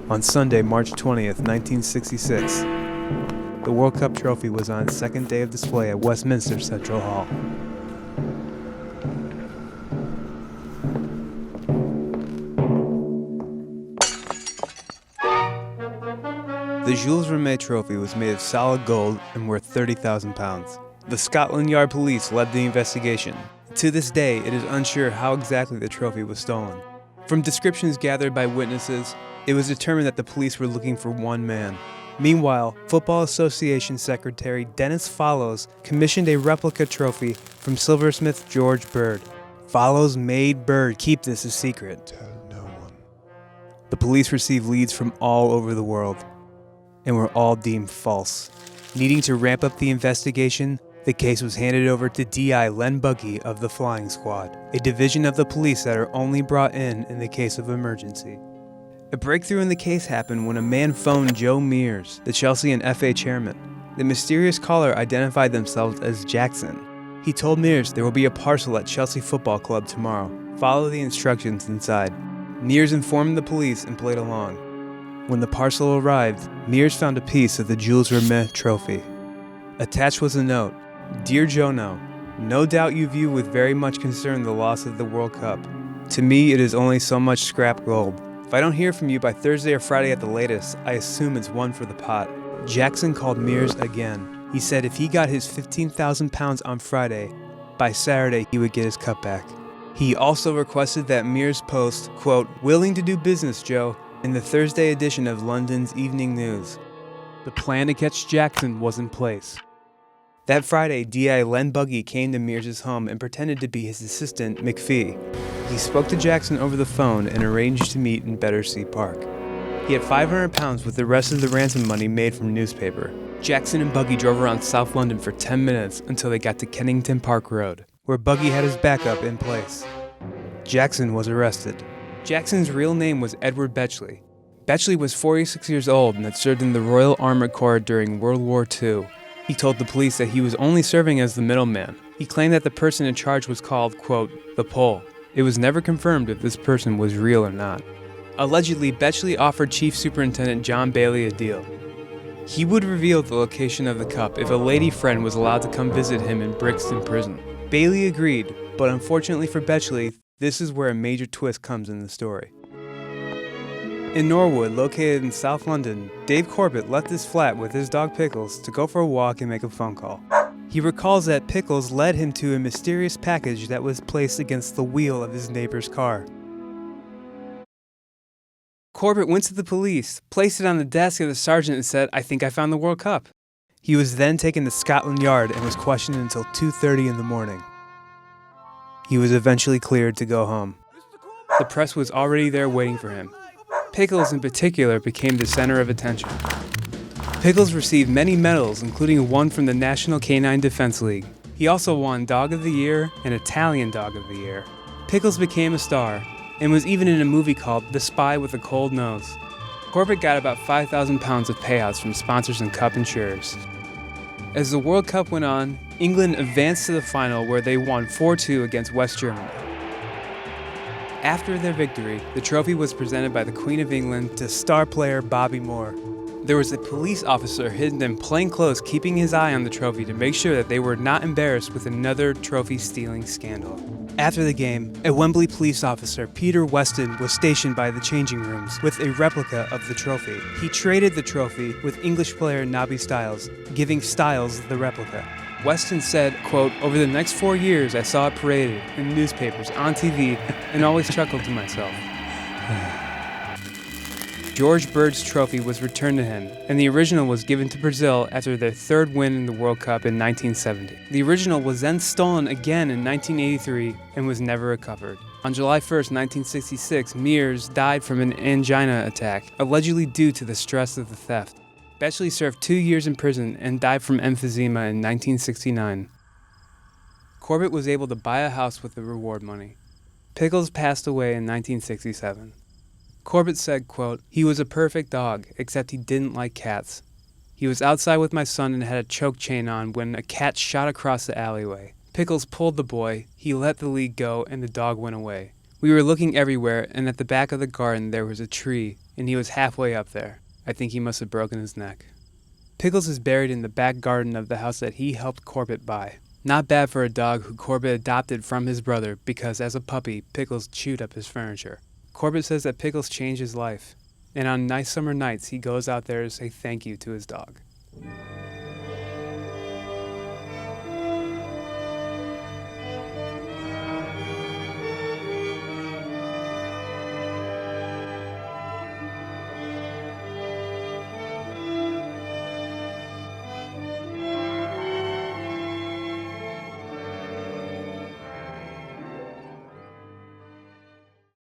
On Sunday, March 20th, 1966, the World Cup trophy was on its second day of display at Westminster Central Hall. The Jues Rimet Trophy was made of solid gold and worth 30,000 pounds. The Scotland Yard police led the investigation. To this day, it is unsure how exactly the trophy was stolen. From descriptions gathered by witnesses, it was determined that the police were looking for one man. Meanwhile, Football Association Secretary Dennis Follows commissioned a replica trophy from silversmith George Bernd. Follows made Bernd keep this a secret. Tell no one. The police received leads from all over the world, and were all deemed false. Needing to ramp up the investigation, the case was handed over to D.I. Len Buggy of the Flying Squad, a division of the police that are only brought in the case of emergency. A breakthrough in the case happened when a man phoned Joe Mears, the Chelsea and FA chairman. The mysterious caller identified themselves as Jackson. He told Mears there will be a parcel at Chelsea Football Club tomorrow. Follow the instructions inside. Mears informed the police and played along. When the parcel arrived, Mears found a piece of the Jues Rimet Trophy. Attached was a note. Dear Jono, no doubt you view with very much concern the loss of the World Cup. To me, it is only so much scrap gold. If I don't hear from you by Thursday or Friday at the latest, I assume it's one for the pot. Jackson called Mears again. He said if he got his 15,000 pounds on Friday, by Saturday he would get his cut back. He also requested that Mears post, quote, willing to do business, Joe, in the Thursday edition of London's Evening News. The plan to catch Jackson was in place. That Friday, D.I. Len Buggy came to Mears' home and pretended to be his assistant, McPhee. He spoke to Jackson over the phone and arranged to meet in Battersea Park. He had 500 pounds with the rest of the ransom money made from newspaper. Jackson and Buggy drove around South London for 10 minutes until they got to Kennington Park Road, where Buggy had his backup in place. Jackson was arrested. Jackson's real name was Edward Betchley. Betchley was 46 years old and had served in the Royal Armoured Corps during World War II. He told the police that he was only serving as the middleman. He claimed that the person in charge was called, quote, the Pole. It was never confirmed if this person was real or not. Allegedly, Betchley offered Chief Superintendent John Bailey a deal. He would reveal the location of the cup if a lady friend was allowed to come visit him in Brixton Prison. Bailey agreed, but unfortunately for Betchley, this is where a major twist comes in the story. In Norwood, located in South London, Dave Corbett left his flat with his dog Pickles to go for a walk and make a phone call. He recalls that Pickles led him to a mysterious package that was placed against the wheel of his neighbor's car. Corbett went to the police, placed it on the desk of the sergeant and said, I think I found the World Cup. He was then taken to Scotland Yard and was questioned until 2:30 in the morning. He was eventually cleared to go home. The press was already there waiting for him. Pickles in particular became the center of attention. Pickles received many medals, including one from the National Canine Defense League. He also won Dog of the Year and Italian Dog of the Year. Pickles became a star, and was even in a movie called The Spy with a Cold Nose. Corbett got about 5,000 pounds of payouts from sponsors and cup insurers. As the World Cup went on, England advanced to the final where they won 4-2 against West Germany. After their victory, the trophy was presented by the Queen of England to star player Bobby Moore. There was a police officer hidden in plain clothes keeping his eye on the trophy to make sure that they were not embarrassed with another trophy-stealing scandal. After the game, a Wembley police officer, Peter Weston, was stationed by the changing rooms with a replica of the trophy. He traded the trophy with English player Nobby Stiles, giving Stiles the replica. Weston said, quote, over the next 4 years I saw it paraded in newspapers, on TV, and always chuckled to myself. George Bernd's trophy was returned to him, and the original was given to Brazil after their third win in the World Cup in 1970. The original was then stolen again in 1983 and was never recovered. On July 1, 1966, Mears died from an angina attack, allegedly due to the stress of the theft. Betchley served 2 years in prison and died from emphysema in 1969. Corbett was able to buy a house with the reward money. Pickles passed away in 1967. Corbett said, quote, he was a perfect dog, except he didn't like cats. He was outside with my son and had a choke chain on when a cat shot across the alleyway. Pickles pulled the boy, he let the lead go, and the dog went away. We were looking everywhere, and at the back of the garden there was a tree, and he was halfway up there. I think he must have broken his neck. Pickles is buried in the back garden of the house that he helped Corbett buy. Not bad for a dog who Corbett adopted from his brother because as a puppy, Pickles chewed up his furniture. Corbett says that Pickles changed his life, and on nice summer nights he goes out there to say thank you to his dog.